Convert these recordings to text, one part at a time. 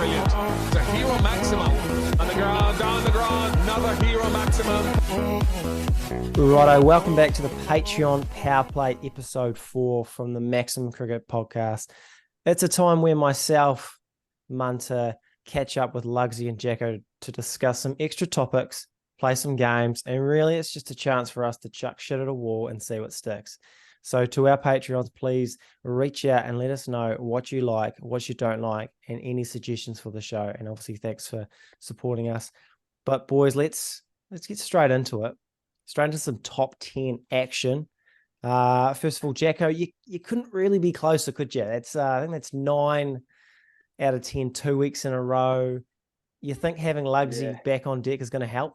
brilliant. It's a hero maximum. On the ground, down the ground, another hero maximum. Righto, welcome back to the Patreon Powerplay episode 4 from the Maximum Cricket Podcast. It's a time where myself, Munter, catch up with Lugsy and Jacko to discuss some extra topics, play some games, and really it's just a chance for us to chuck shit at a wall and see what sticks. So to our Patreons, please reach out and let us know what you like, what you don't like, and any suggestions for the show. And obviously, thanks for supporting us. But boys, let's get straight into it. Straight into some top 10 action. First of all, Jacko, you couldn't really be closer, could you? That's I think that's 9 out of 10, 2 weeks in a row. You think having Lugsy back on deck is going to help?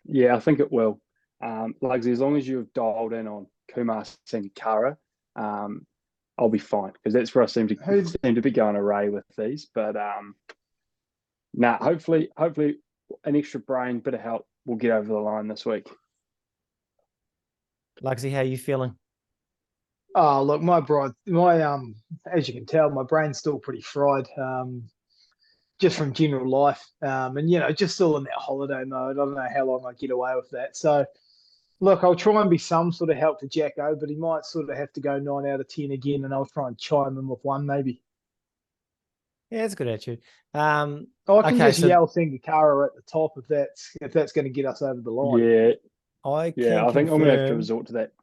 Yeah, I think it will. Lugsy, as long as you've dialed in on Kumar Sangakkara, I'll be fine because that's where I seem to be going array with these. But hopefully an extra brain, bit of help will get over the line this week. Lugsy, how are you feeling? Oh, look, as you can tell, my brain's still pretty fried. Just from general life, and just still in that holiday mode. I don't know how long I get away with that. So, look, I'll try and be some sort of help to Jacko, but he might sort of have to go 9 out of 10 again, and I'll try and chime in with 1 maybe. Yeah, it's a good attitude. I can just yell Sangakkara at the top if that's going to get us over the line. Yeah, I think I'm going to have to resort to that.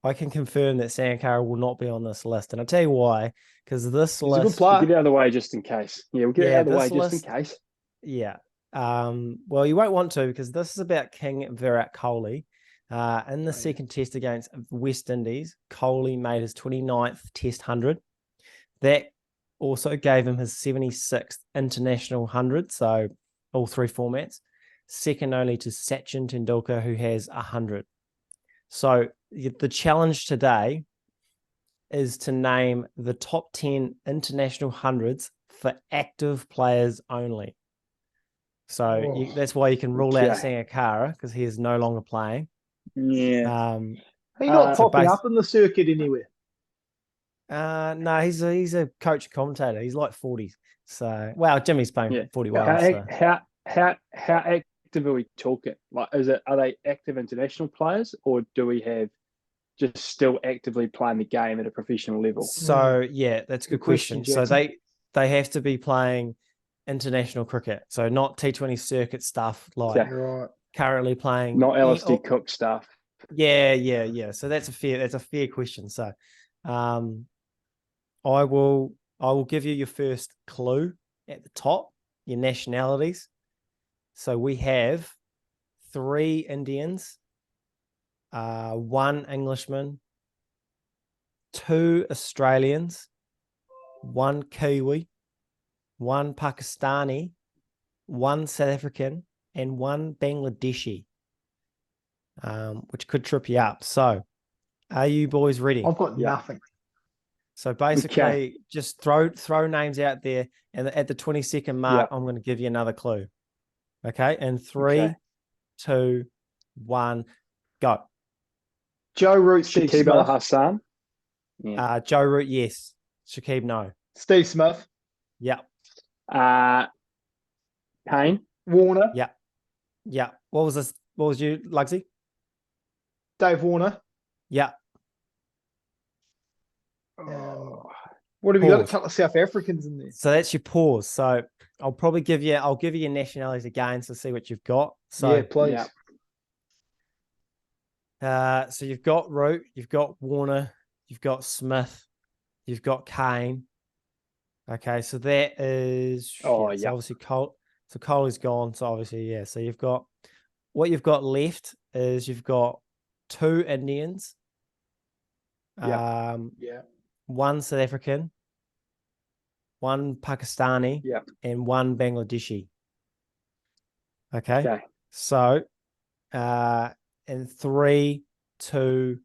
I can confirm that Sangakkara will not be on this list, and I'll tell you why. Because this He's list, a good player. Get it out of the way just in case. Yeah, we'll get it out of the way just in case. Yeah. Well, you won't want to because this is about King Virat Kohli. In the second test against West Indies, Kohli made his 29th Test 100. That also gave him his 76th international 100, so all 3 formats, second only to Sachin Tendulkar, who has 100. So the challenge today is to name the top 10 international hundreds for active players only. So that's why you can rule out Sangakkara because he is no longer playing. Yeah. He's not popping up in the circuit anywhere. No, he's a coach commentator. He's like 40s. So, Jimmy's playing 41. How active are we talking? Like, are they active international players, or do we have just still actively playing the game at a professional level? So, that's a good question. So they have to be playing international cricket. So not T20 circuit stuff like currently playing. Not LSD Cook stuff. Yeah. So that's a fair question. So I will give you your first clue at the top, your nationalities. So we have 3 Indians, 1 Englishman, 2 Australians, 1 Kiwi, 1 Pakistani, 1 South African, and 1 Bangladeshi, which could trip you up. So are you boys ready? I've got nothing. So basically, just throw names out there, and at the 22nd mark, I'm going to give you another clue. Okay, and 3, 2, 1, go. Joe Root, Steve Shakib Smith. Al Hassan. Joe Root, yes. Shakib, no. Steve Smith. Yeah. Kane. Warner. Yeah. What was this? What was you, Lugsy? Dave Warner. Yeah. What have you got? A couple of South Africans in there. So that's your pause. So I'll give you your nationalities again to see what you've got. So please. So you've got Root, you've got Warner, you've got Smith, you've got Kane. Okay, so that is so obviously Cole. So Kohli's gone. So obviously, So you've got what you've got left is you've got 2 Indians. 1 South African, 1 Pakistani, and 1 Bangladeshi. Okay. So, in 3, 2,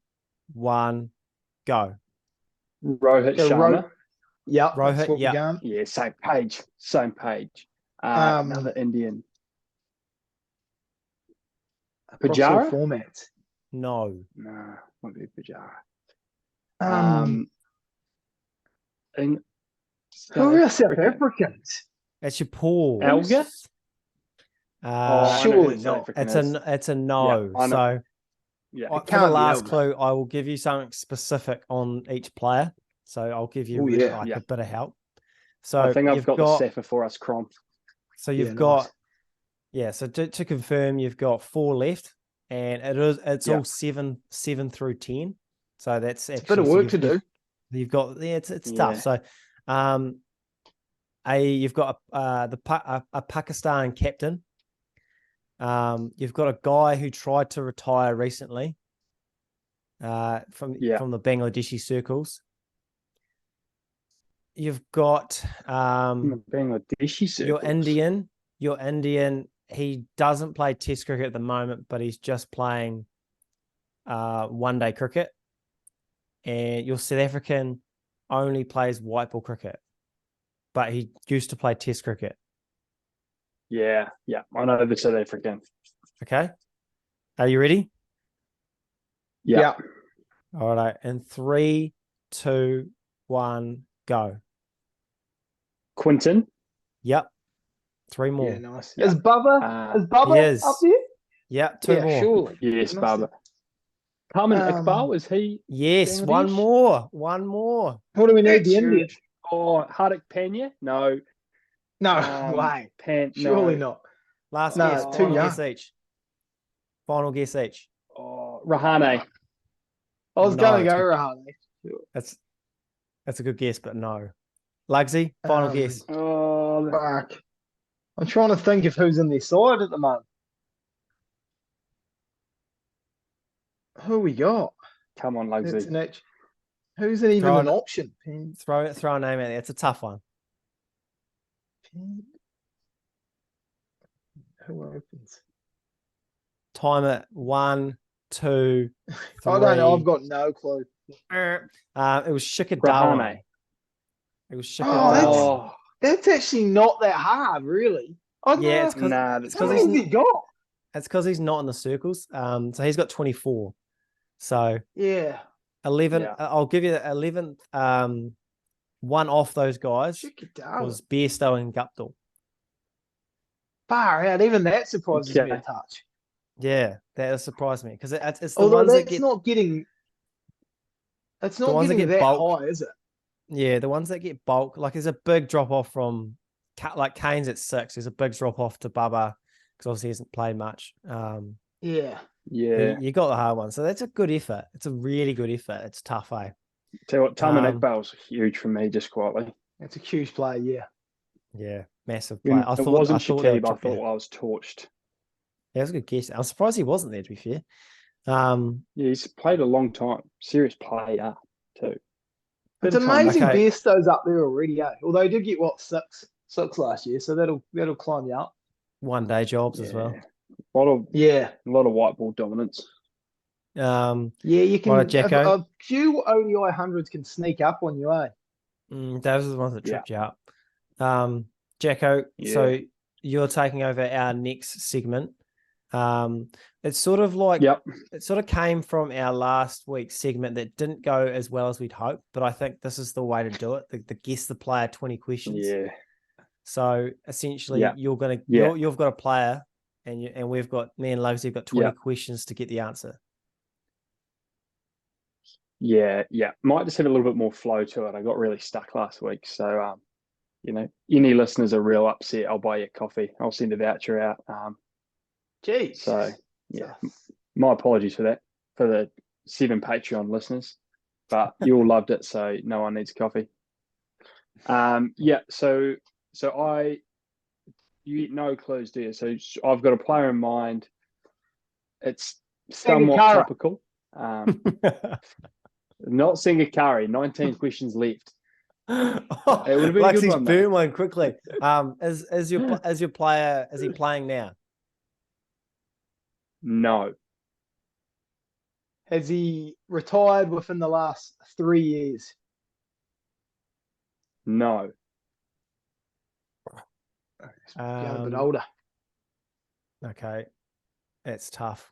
1, go. Rohit Sharma. Rohit. Yeah, same page. Another Indian. Pujara? Format. No, won't be Pujara. Who are South Africans? It's your pools. Elga? Surely not. It's a no. Yeah, I know. So Yeah. for the can't be last Elga. clue, I will give you something specific on each player. So I'll give you Oh, yeah. a bit of help. So I think I've you've got the Safa for us, Crom. So you've Yeah, got nice. So to confirm, you've got 4 left, and it's all seven through 10. So that's It's a bit of work to do. You've got it's Yeah. tough. So you've got a Pakistan captain. You've got a guy who tried to retire recently from the Bangladeshi circles. You've got Bangladeshi circles. Your Indian. He doesn't play Test cricket at the moment, but he's just playing one-day cricket. And your South African only plays white ball cricket, but he used to play Test cricket. Yeah. I know the South African. Okay. Are you ready? Yeah. All right. And 3, 2, 1, go. Quinton. Yep. 3 more. Yeah, nice. Is Bubba Yes. up there? Yep. 2 more. Surely. Yes, Baba. Carmen Iqbal, is he? Yes. Bangladesh? One more. What do we need? The Indian? Oh, Hardik Pandya? No. No way. No. Surely not. Last No, guess. it's too Final young. guess each. Final guess each. Oh, Rahane. I was No, going to it's go good. Rahane. That's a good guess, but no. Lugsy, final guess. Oh, Fuck. I'm trying to think of who's in their side at the moment. Who we got? come on, That's Lugsy. an edge. Who's even Throw an it- option? Throw a name out there. It's a tough one. Who opens? Time it. 1, 2, 3. I don't know. I've got no clue. It was Shikhar Rahane. Dhawan. It was Shikhar Oh, that's- Dhawan. That's actually not that hard, really. Yeah, it's because Nah, How many has he got? it's because he's not in the circles. So he's got 24. So Yeah. 11. Yeah. I'll give you the 11th. One off those guys was Bairstow and Guptill. Far out. Even that surprises me a touch. Yeah, that has surprised me because it's the Although ones that's that get not getting. It's not ones that getting get that bulk. high, is it? Yeah, the ones that get bulk. Like there's a big drop off from like Kane's at 6. There's a big drop off to Bubba because obviously he hasn't played much. Yeah. You got the hard one, so that's a good effort. It's a really good effort. It's tough, eh? Tell you what, Taman Iqbal's huge for me, just quietly. It's a huge player, yeah. Yeah, massive When player. it wasn't they Shakib, would I thought I was torched. Yeah, that's a good guess. I'm surprised he wasn't there, to be fair. Yeah, he's played a long time. Serious player, too. It's amazing Bairstow's up there already, eh? Although he did get, six last year, so that'll climb you up. One-day jobs as well. A lot of white ball dominance. Yeah, you can. Jacko? A few ODI hundreds can sneak up on you, eh? Those are the ones that tripped you up. Jacko, so you're taking over our next segment. It's sort of like it sort of came from our last week's segment that didn't go as well as we'd hoped, but I think this is the way to do it. The guess the player 20 questions. Yeah. So essentially, you've got a player, and me and Lugsy have got 20 questions to get the answer. Yeah. Might just have a little bit more flow to it. I got really stuck last week, so any listeners are real upset. I'll buy you a coffee. I'll send a voucher out. Jeez. So my apologies for that for the 7 Patreon listeners, but you all loved it, so no one needs coffee. So you get no clues, do you? So I've got a player in mind. It's somewhat topical. Not Singakari. 19 questions left. It would have been a good one. Boom one quickly. Is your player? Is he playing now? No. Has he retired within the last 3 years? No. A bit older. Okay, that's tough.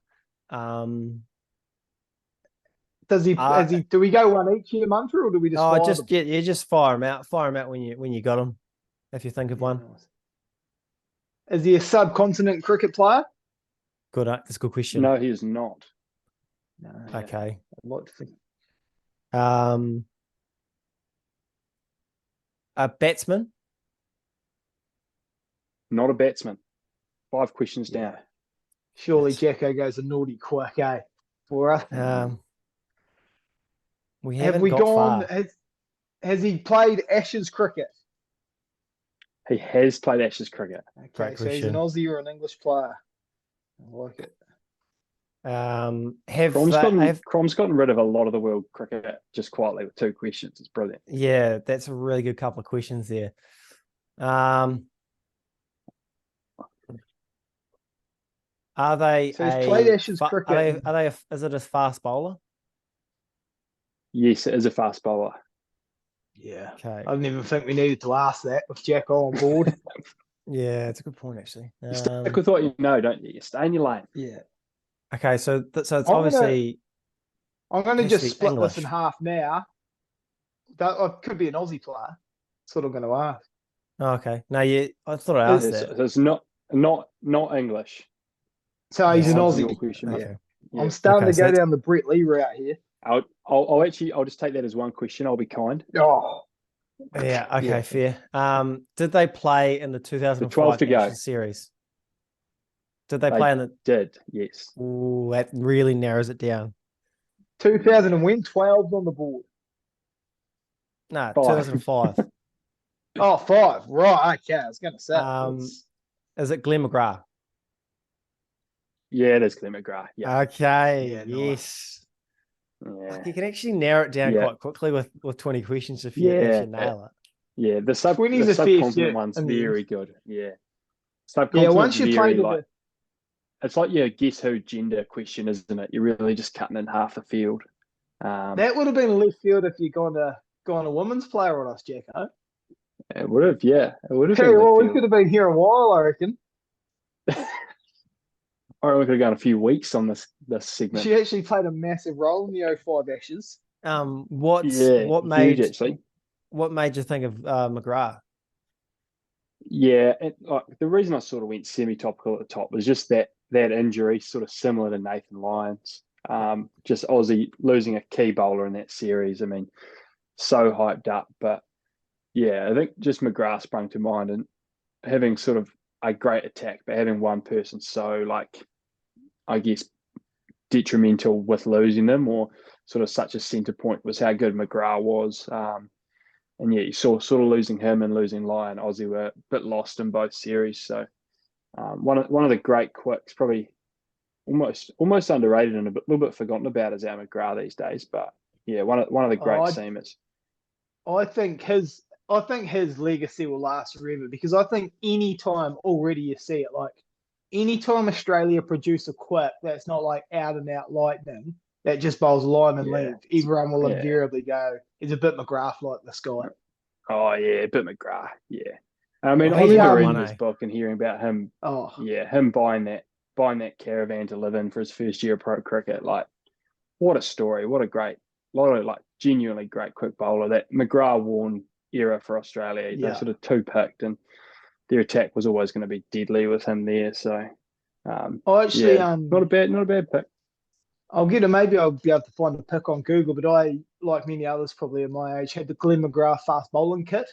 Does he? Do we go one each here, Munter, or do we just? Just fire them out. Fire them out when you got them. If you think of one. Nice. Is he a subcontinent cricket player? Good. That's a good question. No, he is not. No. Okay. What? A batsman. Not a batsman. 5 questions down. Surely Jacko goes a naughty quirk, for us. We Have haven't we got gone? far. Has he played Ashes cricket? He has played Ashes cricket. Okay, Great so he's an question. Aussie or an English player. I like it. Crom's gotten rid of a lot of the world cricket just quietly with 2 questions. It's brilliant. Yeah, that's a really good couple of questions there. Are they? So he's played Ashes cricket. Is it a fast bowler? Yes, it is a fast bowler. Yeah. Okay. I didn't even think we needed to ask that with Jacko on board. Yeah, it's a good point actually. You stick with what you know, don't you? You stay in your lane. Yeah. Okay, so it's obviously. I'm going to just split English. this in half now. That could be an Aussie player. That's what I'm going to ask. Oh, okay. No, I thought I asked that. It's not English. So he's an Answer your Aussie. question, mate. Okay. Yeah. I'm starting Okay, to go down the Brett Lee route here. I'll just take that as one question. I'll be kind. Oh, Yeah. Okay. Yeah. Fair. Did they play in the 2005 12 to go. Ashes series? Did they play in the? Did, yes. Ooh, that really narrows it down. 2000 and win, 12 on the board. No, 5. 2005. Oh, 5. Right. Okay. I was going to say. Is it Glenn McGrath? Yeah, it is Glenn McGrath. Yeah. Okay. Yeah, Yes. Yeah. You can actually narrow it down quite quickly with 20 questions if you actually nail it. Yeah, the 20's a fair subcontinent few, one's I mean. very good. Yeah. Subcontinent's Once you very play it's like your guess who gender question, isn't it? You're really just cutting in half the field. that would have been left field if you'd gone a women's player on us, Jacko. It would have, yeah. It would have Okay, been well, left we field. could have been here a while, I reckon. I reckon we could have gone a few weeks on this segment. She actually played a massive role in the 05 Ashes. What made you think of McGrath? Yeah, the reason I sort of went semi-topical at the top was just that injury, sort of similar to Nathan Lyons. Just Aussie losing a key bowler in that series. I mean, so hyped up. But yeah, I think just McGrath sprung to mind, and having sort of a great attack, but having one person so, I guess, detrimental with losing them, or sort of such a centre point, was how good McGrath was. And yeah, you saw sort of losing him and losing Lyon. Aussie were a bit lost in both series. So one of the great quicks, probably almost underrated and a little bit forgotten about, is our McGrath these days. But yeah, one of the great seamers. I think his legacy will last forever, because I think any time already you see it, anytime Australia produce a quick that's not out and out lightning, that just bowls line and leave, everyone will invariably go, it's a bit McGrath like this guy. Oh yeah, a bit McGrath, yeah. I mean, I he's remember reading one, this book and hearing about him. Oh yeah, him buying that caravan to live in for his first year of pro cricket. What a story! What a lot of genuinely great quick bowler. That McGrath Warne era for Australia. They sort of two picked, and their attack was always going to be deadly with him there. So, not a bad pick. Maybe I'll be able to find a pick on Google, but I, like many others probably at my age, had the Glenn McGrath fast bowling kit.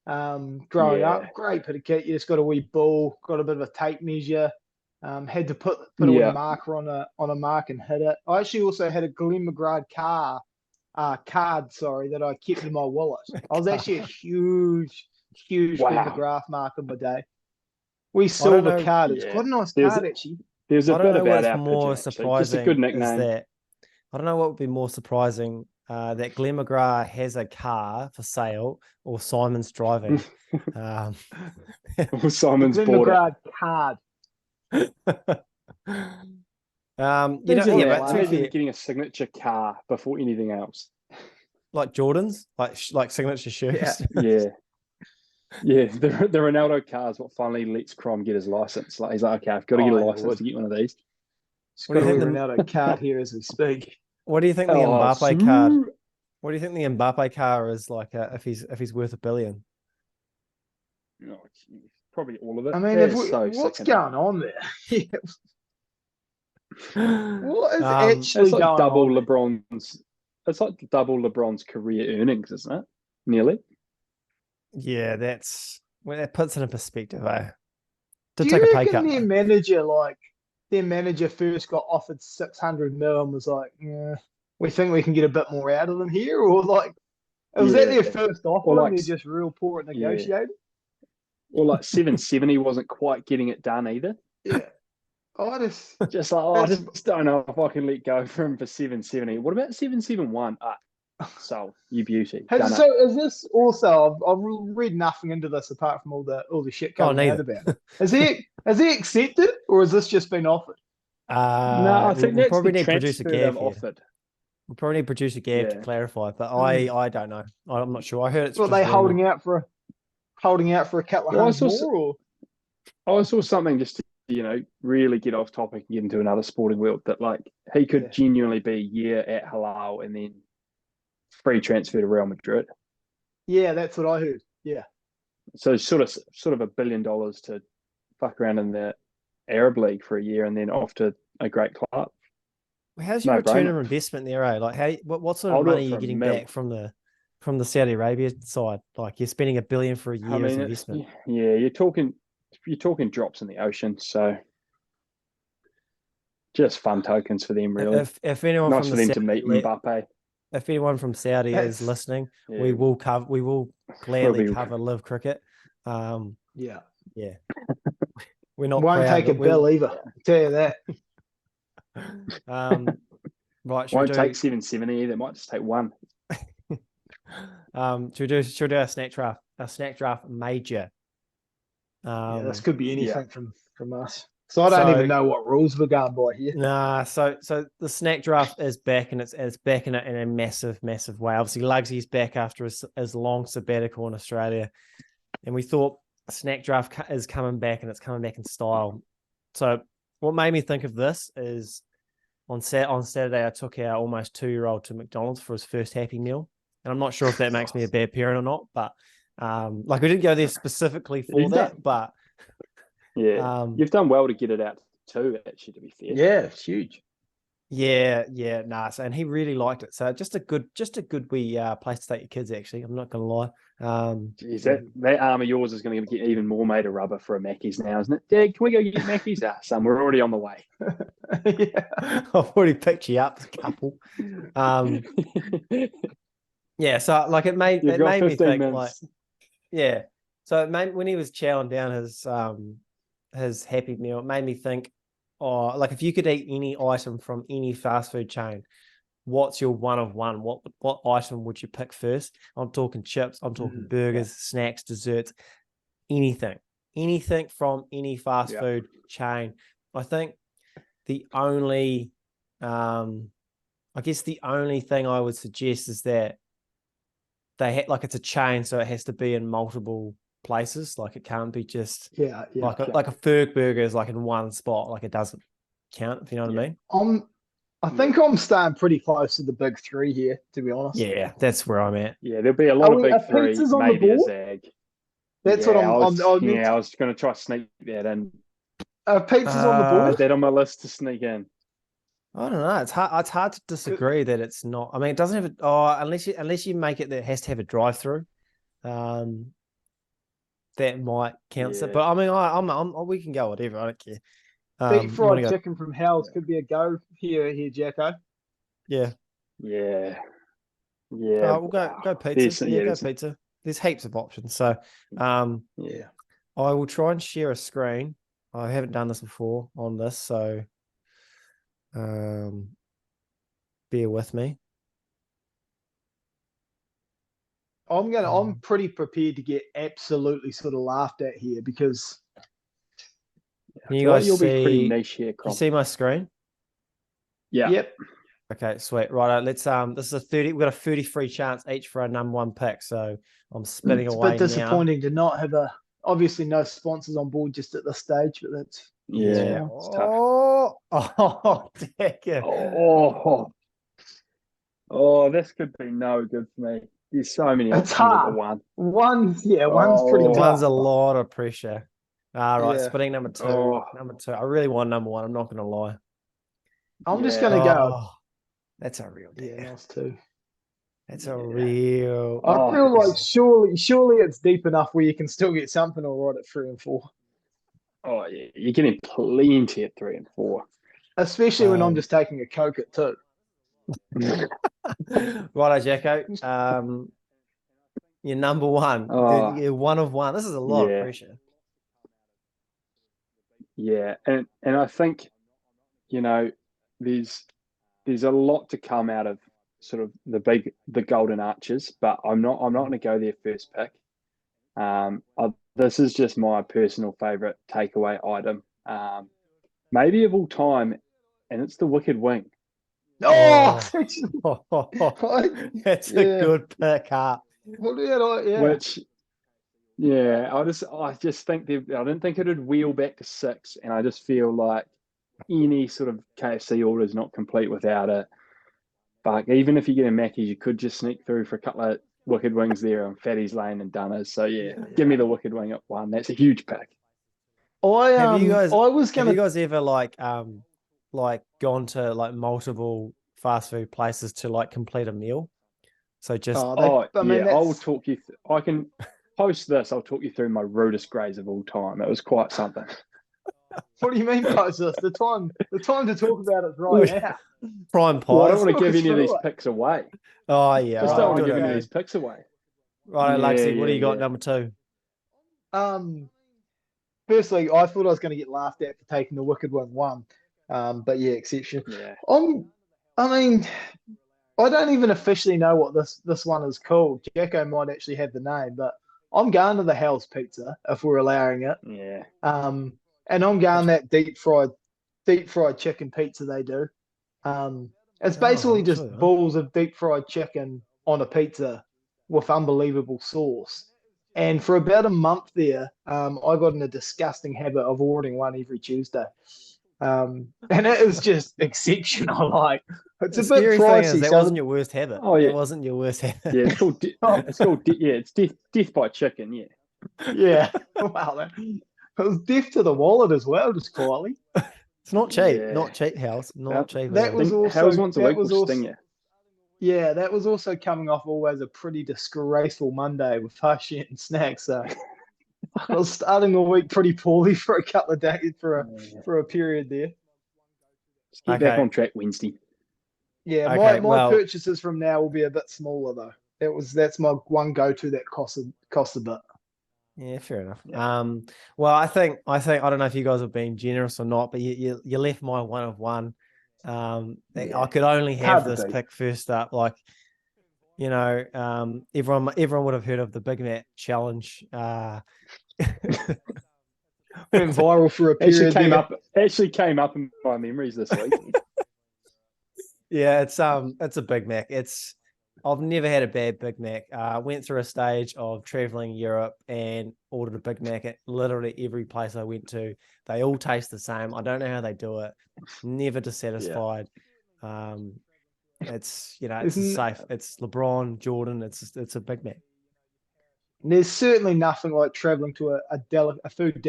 Growing up, great bit of kit. You just got a wee ball, got a bit of a tape measure. Had to put a wee marker on a mark and hit it. I actually also had a Glenn McGrath card that I kept in my wallet. I was actually a huge Glenn McGrath mark in my day. We silver card. It's quite a nice card actually. There's a bit about our more pigeon, surprising. Just a good nickname. I don't know what would be more surprising, that Glenn McGrath has a car for sale, or Simon's driving. Or Simon's Glenn bought McGrath card. Imagine getting a signature car before anything else. Like Jordan's, like signature shirts. Yeah, the Ronaldo car is what finally lets Crom get his license. He's like, okay, I've got to get a license to get one of these. Got a Ronaldo card here as we speak. What do you think the Oh, Mbappe card? What do you think the Mbappe car is like if he's worth $1 billion? Oh, probably all of it. I mean, That is so what's sick. going on there? What is It's actually like going double on there? LeBron's. It's like double LeBron's career earnings, isn't it? Nearly. Yeah, that puts it in perspective, eh? To Do take you a pay reckon cut. their manager first got offered 600 mil and was like, yeah, we think we can get a bit more out of them here? Or like, was that their first offer Or and they're just real poor at yeah. negotiating? Or like 770 wasn't quite getting it done either. Yeah. I Just like, I just don't know if I can let go for him for 770. What about 771? So you beauty. Is this also? I've read nothing into this apart from all the shit coming out about it. Has he accepted, or has this just been offered? No, I think we'll that's probably the need producer transfer Gav they've here. offered. We'll probably need producer Gav to clarify, but I don't know. I'm not sure. I heard it's what just they rumored. holding out for a couple of hundred more. Or? I saw something just to really get off topic and get into another sporting world that like he could genuinely be a year at Halal and then free transfer to Real Madrid. Yeah, that's what I heard. Yeah. So sort of $1 billion to fuck around in the Arab League for a year and then off to a great club. How's your return on investment there, eh? Like what sort of money are you getting back from the Saudi Arabia side? Like you're spending $1 billion for a year's investment. Yeah, you're talking drops in the ocean, so just fun tokens for them, really. If anyone nice from for the them to meet Mbappe. If anyone from Saudi is listening, we will gladly cover live cricket. Yeah. We're not won't take a bill either. I'll tell you that. Right, won't take 770 either. Might just take one. Should we do a snack draft? A snack draft major. This could be anything from us. So I don't even know what rules we're going by here. Nah, so the snack draft is back and it's back in a massive, massive way. Obviously, Lugsy's back after his long sabbatical in Australia, and we thought snack draft is coming back and it's coming back in style. So what made me think of this is on Saturday I took our almost 2-year-old to McDonald's for his first Happy Meal, and I'm not sure if that makes me a bad parent or not, but we didn't go there specifically for that, but. Yeah, you've done well to get it out too, actually, to be fair. Yeah, it's huge. Yeah, nice. And he really liked it. So just a good wee place to take your kids, actually. I'm not going to lie. Jeez, that arm of yours is going to get even more made of rubber for a Mackey's now, isn't it? Dad, can we go get Mackey's? Son, we're already on the way. I've already picked you up, a couple. Yeah, so like it made me think minutes. So it made, when he was chowing down his Happy Meal, it made me think, like if you could eat any item from any fast food chain, what's your one of one? What item would you pick first? I'm talking chips, I'm talking burgers, snacks, desserts, anything from any fast food chain. I think the only thing I would suggest is that they it's a chain, so it has to be in multiple places. Like it can't be just like a Ferg burger is like in one spot. Like it doesn't count, if you know what I mean. I think I'm staying pretty close to the big three here, to be honest. Yeah, that's where I'm at. Yeah, there'll be a lot of big three, maybe a zag. That's what I was going to try to sneak that in. Pizza's on the board. That on my list to sneak in. I don't know. It's hard to disagree that it's not. I mean, it doesn't have unless you make it that it has to have a drive-through. That might count. Yeah. But I mean, we can go whatever. I don't care. Deep fried chicken from Hell's could be a go here, Jacko. Yeah. We'll go pizza. Go pizza. There's heaps of options. So, I will try and share a screen. I haven't done this before on this, so bear with me. I'm pretty prepared to get absolutely sort of laughed at here because can you guys you'll see? Be pretty niche here, Can you see my screen? Yeah. Yep. Okay, sweet. Right, let's this is a 30. We've got a 30 free chance each for our number one pick. So I'm spinning away now. It's a bit disappointing to not have obviously no sponsors on board just at this stage, but that's it's tough. Oh, damn. Oh, this could be no good for me. There's so many It's options at the hard. one. One's pretty Oh, tough. One's a lot of pressure. All right, Yeah. spinning number two. Oh. Number two. I really want number one. I'm not going to lie. I'm just Yeah. gonna go. Oh, that's a real Yeah, dare. nice too. That's a Yeah. real. I Oh, feel like this- surely it's deep enough where you can still get something all right at 3 and 4, Oh, yeah. You're getting plenty at 3 and 4. especially when I'm Um, just taking a Coke at 2. Righto, Jacko. You're number one. Oh, You're one of one. This is a lot of yeah. pressure. Yeah. And I think, you know, there's a lot to come out of sort of the golden arches, but I'm not going to go there first pick. This is just my personal favorite takeaway item, maybe of all time, and it's the wicked wing. Oh, That's a Yeah. good pick up. yeah. Which, yeah, I just think I didn't think it'd wheel back to 6, and I just feel like any sort of KFC order is not complete without it. But even if you get a Mackey's, you could just sneak through for a couple of wicked wings there on Fatty's Lane and Dunners. So yeah, give me the wicked wing at 1. That's a huge pick. Have you guys gonna ever like gone to like multiple fast food places to like complete a meal? So just I will that's talk you. I can post this. I'll talk you through my rudest grades of all time. It was quite something. what do you mean, Moses? The time to talk about it right now. prime Well, I pies. don't want to give any of through these it. picks away. Oh yeah, Just right, don't want to good give any on of you. these picks away. Right, Lugsy, what do you got Yeah. number 2? Firstly, I thought I was going to get laughed at for taking the wicked wing 1. But yeah, exception. Yeah. I mean, I don't even officially know what this one is called. Jacko might actually have the name, but I'm going to the Hell's Pizza if we're allowing it. Yeah. And I'm going that deep fried chicken pizza they do. It's basically I'm just sure. balls of deep fried chicken on a pizza with unbelievable sauce. And for about a month there, I got in a disgusting habit of ordering one every Tuesday. And it is just exceptional. Like it's The a bit scary thing pricey. is that so wasn't your worst habit. Oh, yeah. That wasn't your worst habit. Yeah. It's called. It's death by chicken. Yeah. yeah. Wow. It was deaf to the wallet as well, just quietly. It's not cheap. Yeah. Not cheap, House. Not cheap. That at all. was also Hell's once a that week was will also sting you. yeah, that was also coming off always a pretty disgraceful Monday with Hush and snacks. So I was starting the week pretty poorly for a couple of days for a period there. Just get back Okay. on track Wednesday. Yeah, Okay, my well- purchases from now will be a bit smaller though. That's my one go to that costs a bit. Yeah, fair enough. Yeah. Well, I think I don't know if you guys have been generous or not, but you left my one of one. Yeah. I could only have Hard to this beat. pick first up. Like, you know, everyone would have heard of the Big Mac challenge. Went viral for a period. Actually came up in my memories this week. Yeah, it's a Big Mac. I've never had a bad Big Mac. Went through a stage of traveling Europe and ordered a Big Mac at literally every place I went to. They all taste the same. I don't know how they do it. Never dissatisfied. It's safe. It's LeBron, Jordan. It's a Big Mac. There's certainly nothing like traveling to a food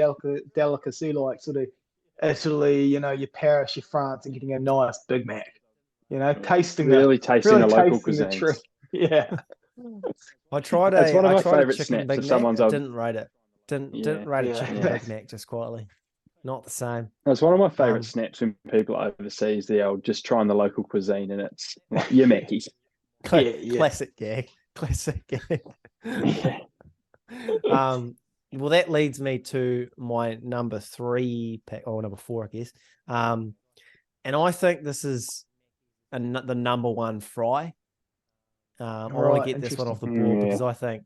delicacy like sort of Italy, your Paris, your France, and getting a nice Big Mac. Tasting really tasting the local tasting cuisines. treat. Yeah. I tried It's one of my a favourite chicken snaps Big if Mac. someone's I over- didn't rate it. Didn't rate a chicken Yeah. Big Mac just quietly. Not the same. It's one of my favourite snaps when people are overseas. They'll just trying the local cuisine, and it's like your Mackies. Yeah. Classic gag. Classic gag. Yeah. Well, that leads me to my number 3 pick, or number 4, I guess. And I think this is the number 1 fry. I want to get this one off the board because I think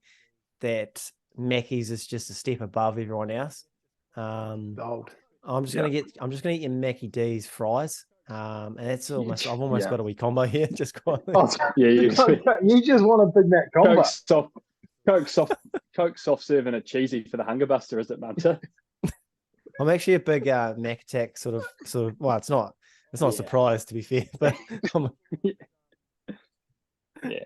that Mackey's is just a step above everyone else. Gold. I'm just gonna get your Mackie D's fries. And that's almost I've almost got a wee combo here, just quietly. Yeah, You just want a Big Mac combo. Coke soft serve and a cheesy for the Hunger Buster, is it, Munter? I'm actually a big Mac Attack sort of. Well, it's not a surprise to be fair, but Yeah.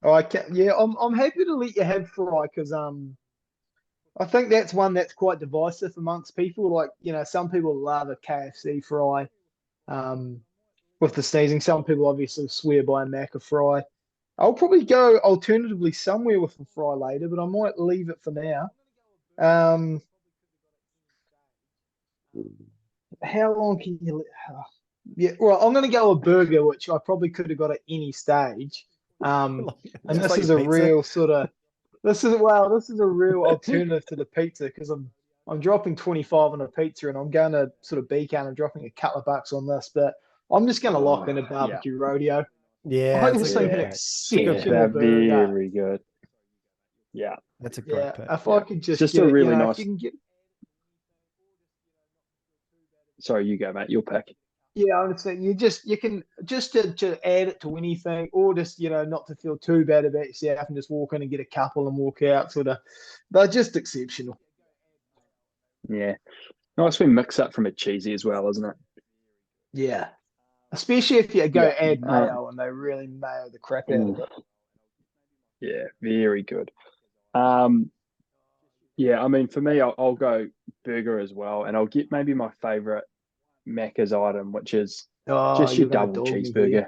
I can, yeah, I'm happy to let you have fry because I think that's one that's quite divisive amongst people. Like, some people love a KFC fry um, with the sneezing. Some people obviously swear by a Macca fry. I'll probably go alternatively somewhere with a fry later, but I might leave it for now. Um, how long can you? Yeah, well, I'm going to go a burger, which I probably could have got at any stage. And Just this like is your a pizza. real sort of this is a real alternative to the pizza because I'm dropping 25 on a pizza and I'm going to sort of beak out and dropping a couple of bucks on this, but I'm just going to lock in a Yeah. barbecue rodeo. Yeah, I it's a just good think an pick. It's a good Yeah, pick. exceptional they're burger. very good. Yeah. That's a great Yeah, pick. if Yeah. I could It's just just get a it, really if nice. you can get. Sorry, you go, mate. You'll pick. Yeah, I understand. You can just to add it to anything, or just not to feel too bad about yourself and just walk in and get a couple and walk out. Sort of, they're just exceptional. Yeah. Nice we mix up from a cheesy as well, isn't it? Yeah, especially if you go Yeah. add mayo and they really mayo the crap out of Ooh, it. yeah, very good. Yeah, I mean, for me, I'll go burger as well, and I'll get maybe my favorite Macca's item, which is Oh, just your you're gonna double dog me here. cheeseburger.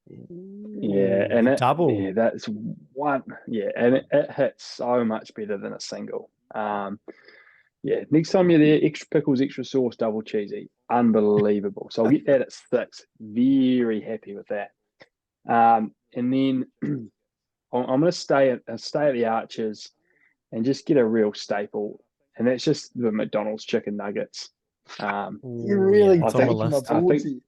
Yeah, Ooh, and the it, double. yeah, that's one. Yeah, and it hits so much better than a single. Yeah, next time you're there, extra pickles, extra sauce, double cheesy, unbelievable. So I'll get that at 6. Very happy with that. And then I'm going to stay at the Archers and just get a real staple, and that's just the McDonald's chicken nuggets. You're Ooh, yeah, really I it's on my think taking my list. I balls think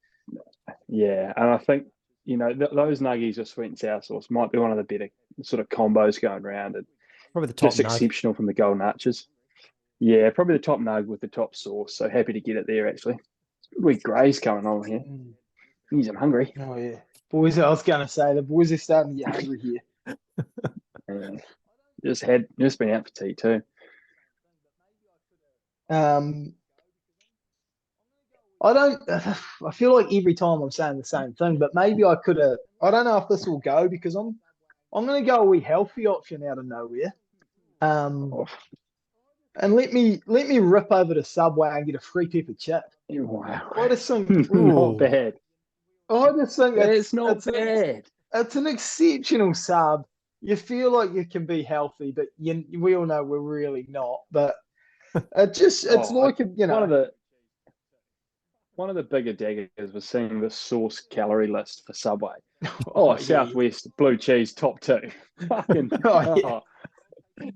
here. yeah, and I think those nuggies with sweet and sour sauce might be one of the better sort of combos going around, and Probably the top just nug. exceptional from the Golden Arches. Yeah, probably the top nug with the top sauce. So happy to get it there actually. Good graze going on here. Mm. Jeez, I'm hungry. Oh yeah, boys. I was gonna say the boys are starting to get hungry here. Yeah. Just been out for tea too. Um, I don't. I feel like every time I'm saying the same thing, but maybe I could have. I don't know if this will go because I'm going to go a wee healthy option out of nowhere. Um, Oh, and let me rip over to Subway and get a free pepper chip. wow, I just think not Ooh, bad. I just think It's it's not it's an bad. it's an exceptional sub. You feel like you can be healthy, but we all know we're really not. But it's Oh, like one of the bigger daggers was seeing the sauce calorie list for Subway. oh Oh, yeah, Southwest blue cheese top 2. Fucking oh yeah.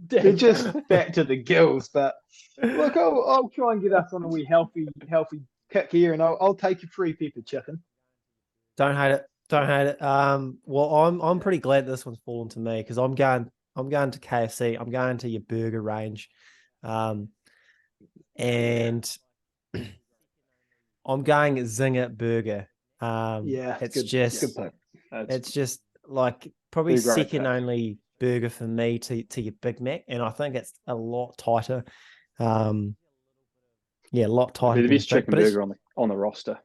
They're just dagger. fat to the gills, but look, I'll try and get us on a wee healthy kick here, and I'll take a free pepper chicken. don't hate it. Don't hate it. Well, I'm pretty glad this one's fallen to me because I'm going to KFC. I'm going to your burger range, and I'm going Zinger Burger. Yeah, It's good just Good pick. it's just like probably Be a great second pick. only burger for me to your Big Mac, and I think it's a lot tighter. Yeah, a lot It'd tighter be the than best steak, chicken but burger on the roster.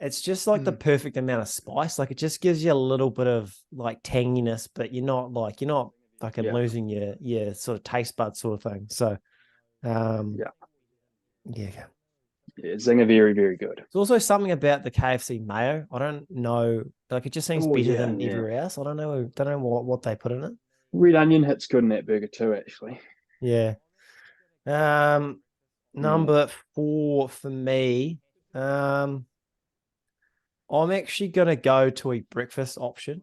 it's just like the Mm. perfect amount of spice. Like it just gives you a little bit of like tanginess, but you're not fucking Yeah. losing your sort of taste bud sort of thing. So Yeah. yeah. Yeah, Zinger very, very good. There's also something about the KFC mayo. I don't know, like it just seems Oh better yeah, than Yeah. everywhere else. I don't know what they put in it. Red onion hits good in that burger too, actually. Yeah. Number 4 for me. I'm actually gonna go to a breakfast option.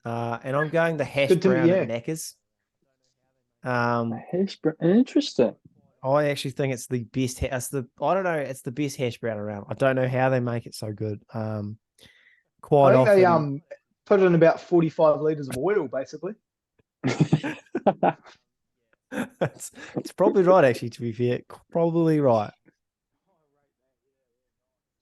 And I'm going the hash good to brown at yeah. Macca's. Interesting. I actually think it's the best. It's the best hash brown around. I don't know how they make it so good. I Quite think they often, put in about 45 liters of oil, basically. it's probably right. Actually, to be fair, probably right.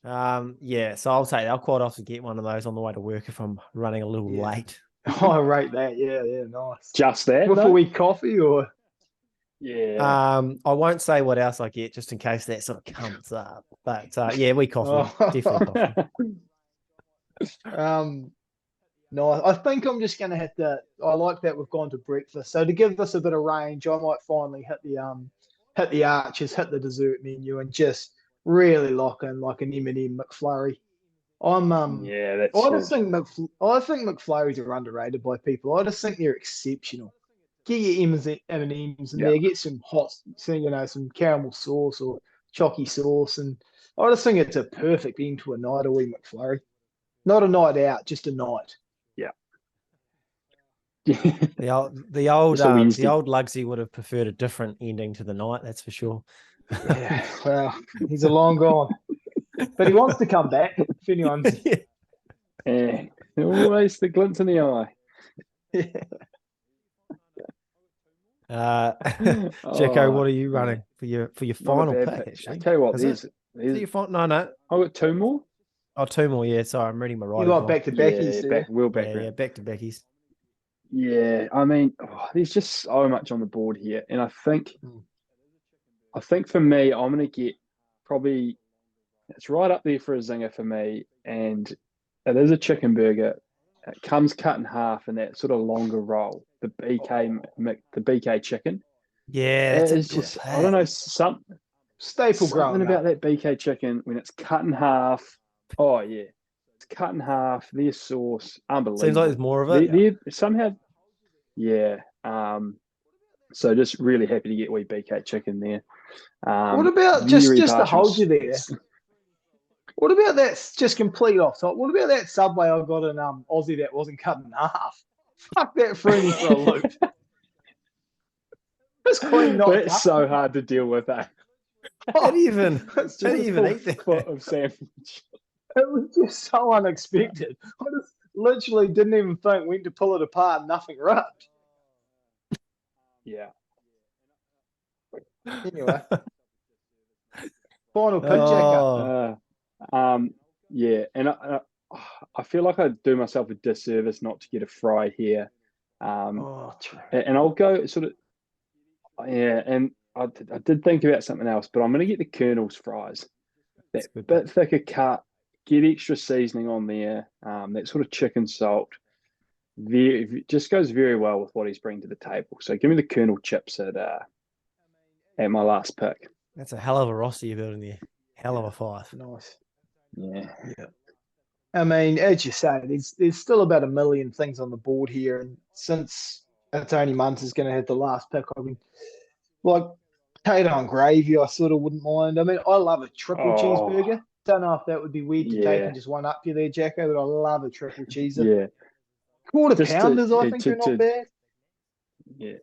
Yeah. So I'll say I'll quite often get one of those on the way to work if I'm running a little Yeah. late. I rate that. Yeah, yeah, nice. Just that, With a though? wee coffee or Yeah. I won't say what else I get just in case that sort of comes up. But yeah, we coffee, oh, definitely coffee. No, I think I'm just going to have to. I like that we've gone to breakfast. So to give this a bit of range, I might finally hit the arches, hit the dessert menu, and just really lock in like an M&M McFlurry. Yeah, that's I just huge. think McFlurries are underrated by people. I just think they're exceptional. Get your M&Ms in Yeah. there, get some hot, some caramel sauce or chalky sauce, and I just think it's a perfect end to a night a wee McFlurry. Not a night out, just a night. Yeah. The old Just a Wednesday. Lugsy would have preferred a different ending to the night, that's for sure. Yeah, well, he's a long gone. But he wants to come back, if anyone's Yeah. Always the glint in the eye. Jacko, what are you running for your Not a final bad pick? pick. Actually, I tell you what, is there's your final? No. I got two more. Oh, two more. Yeah, sorry, I'm reading my You writing. got back to Becky's there. Yeah, back to Becky's. Yeah, I mean, there's just so much on the board here, and I think for me, I'm going to get probably it's right up there for a zinger for me, and it is a chicken burger. It comes cut in half in that sort of longer roll, the BK chicken. Yeah, It that's is just I don't know Staple something growing about up. that BK chicken when it's cut in half. Oh yeah, it's cut in half. Their sauce, unbelievable. Seems like there's more of it. They're somehow, yeah. So just really happy to get wee BK chicken there. What about just to hold you there? What about that? Just complete off top. What about that Subway I got in Aussie that wasn't cut in half? Fuck, that threw me for a loop. It's clean, not That's cut. so hard to deal with. How do you even eat that? Foot of sandwich. It was just so unexpected. I just literally didn't even think. Went to pull it apart, and nothing rubbed. Yeah. Anyway, final pitch, Jacko. Yeah, and I feel like I do myself a disservice not to get a fry here. And I'll go sort of, yeah, and I did think about something else, but I'm going to get the Colonel's fries. That bit thicker cut, get extra seasoning on there. That sort of chicken salt. Just goes very well with what he's bringing to the table. So give me the Colonel chips at my last pick. That's a hell of a roster you're building there. Hell of a five. Nice. Yeah. I mean, as you say, there's still about a million things on the board here, and since Tony Munter's going to have the last pick, I mean, like potato and gravy, I sort of wouldn't mind. I mean, I love a triple cheeseburger. Don't know if that would be weird to take and just one up you there, Jacko, but I love a triple cheeser. Yeah. Quarter pounders, I think, are not bad. Yeah.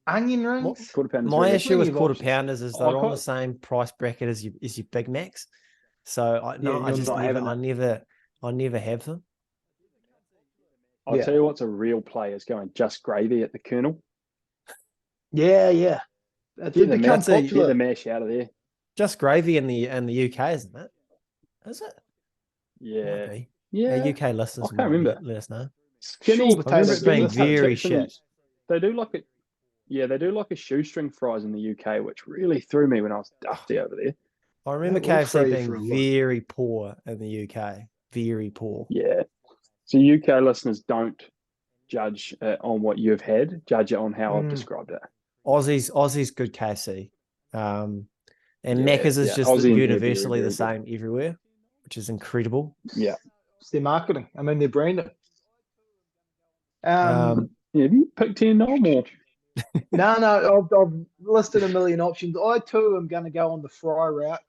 Onion rings. My issue with quarter pounders is they're on the same price bracket as your Big Macs. So I never have them. I'll tell you what's a real play is going just gravy at the Colonel. Yeah. Get the mash out of there. Just gravy in the UK, isn't it? Is it? Yeah. Yeah. UK listeners, I can't remember. Let us know. Skinny potatoes being very shit. They do like a shoestring fries in the UK, which really threw me when I was dusty over there. I remember KFC being very poor in the UK. Very poor. Yeah. So UK listeners don't judge on what you've had. Judge it on how I've described it. Aussie's good KFC. And Macca's is just universally the same everywhere, which is incredible. Yeah. It's their marketing. I mean, their branding. Have you picked 10 no more? No, I've listed a million options. I too am going to go on the fry route.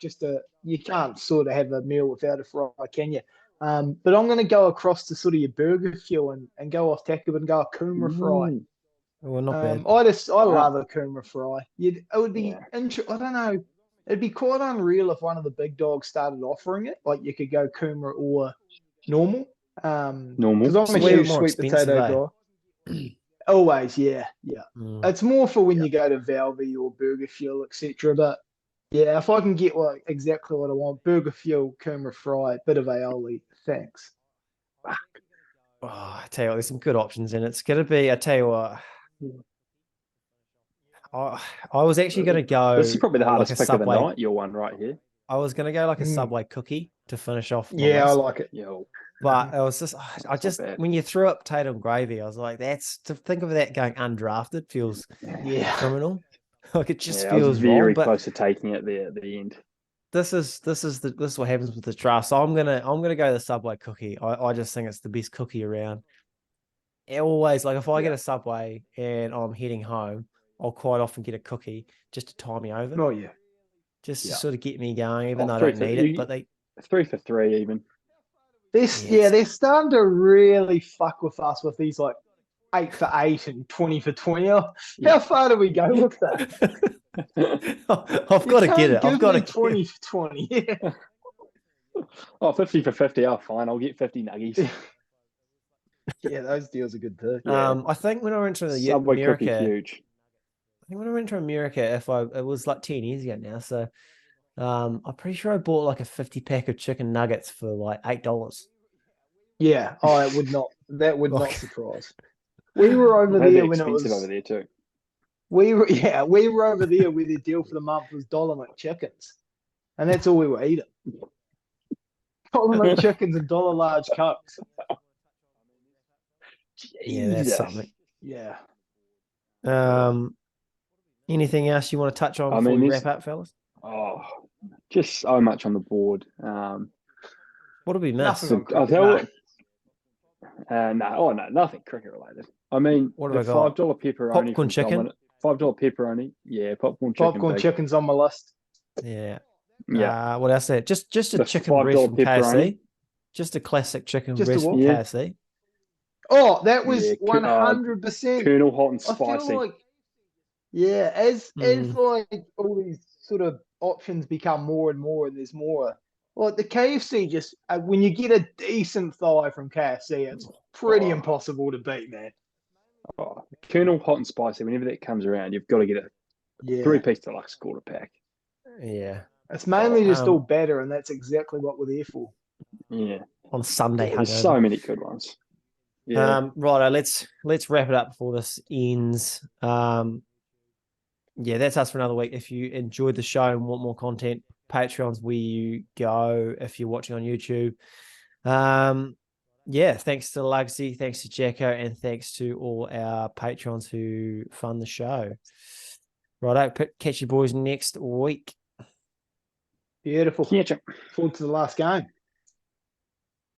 You can't sort of have a meal without a fry, can you? But I'm going to go across to sort of your burger fuel and go off tack and go a Kumara fry. Well, not bad. I love a Kumara fry. It would be I don't know. It'd be quite unreal if one of the big dogs started offering it. Like you could go Kumara or normal. Normal. Because I'm a huge sweet potato guy. Always, yeah. It's more for when you go to Valvey or Burger Fuel, etc. But yeah, if I can get exactly what I want, Burger Fuel, Kumara fry, bit of aioli, thanks. I tell you what, there's some good options, and it's going to be. I tell you what, I was actually going to go. This is probably the hardest pick Subway. of the night. Your one right here. I was gonna go like a Mm. Subway cookie to finish off my Yeah, I list. like it. Yo, But it was just, That's I not just, bad. when you threw up potato and gravy, I was like, that's, to think of that going undrafted feels Yeah. criminal. Like it just yeah, I was feels very wrong. But close to taking it there at the end. this is what happens with the draft. So I'm gonna go the Subway cookie. I just think it's the best cookie around. It always, like, if I get a Subway and I'm heading home, I'll quite often get a cookie just to tie me over, Oh yeah. just to Yeah. sort of get me going, even Oh, though I three don't for- need you- it. But they, 3 for 3 even. They're starting to really fuck with us with these like 8 for 8 and 20 for 20. How Yeah. far do we go with that? I've got to get it. I've Give got me to 20 for 20. Yeah. Oh, 50 for 50. Oh, fine. I'll get 50 nuggies. Yeah, those deals are good too. Yeah. I think when I went to the Subway cookie, America, huge. I think when I went to America, it was like 10 years ago now. So I'm pretty sure I bought like a 50 pack of chicken nuggets for like $8. Yeah, that would not Like- surprise. We were over Maybe there when it expensive was over there too. we were over there where the deal for the month was Dollar McChickens. And that's all we were eating. Dollar McChickens and dollar large cokes. Yeah, that's Jesus. something. Yeah. Anything else you want to touch on I before mean, we this- wrap up, fellas? Oh, just so much on the board. What did we miss? Nothing on I'll cricket, tell no. you no, nothing cricket related. I mean, What the have I got? $5 pepperoni Popcorn from chicken? Dominic. $5 pepperoni, yeah, popcorn chicken. Popcorn big. chicken's on my list. Yeah. Yeah, What else there? Just a The chicken breast $5 from KFC. pepperoni. Just a classic chicken Just a breast from what? Yeah. KFC. Oh, that was Yeah, 100%. Colonel hot and I spicy. feel like, yeah, as Mm. like all these sort of options become more and more, and there's more. Like the KFC, just when you get a decent thigh from KFC, it's pretty impossible to beat, man. Oh, Colonel hot and spicy. Whenever that comes around, you've got to get a Yeah, 3-piece deluxe quarter pack. Yeah. it's mainly just Um, all better, and that's exactly what we're there for. Yeah, On Sunday, there's hungover. so many good ones. Yeah, Righto, let's wrap it up before this ends. Yeah, that's us for another week. If you enjoyed the show and want more content, Patreon's where you go if you're watching on YouTube. Yeah, thanks to Lugsy, thanks to Jacko, and thanks to all our patrons who fund the show. Righto, catch you boys next week. Beautiful. catch 'em. Forward to the last game.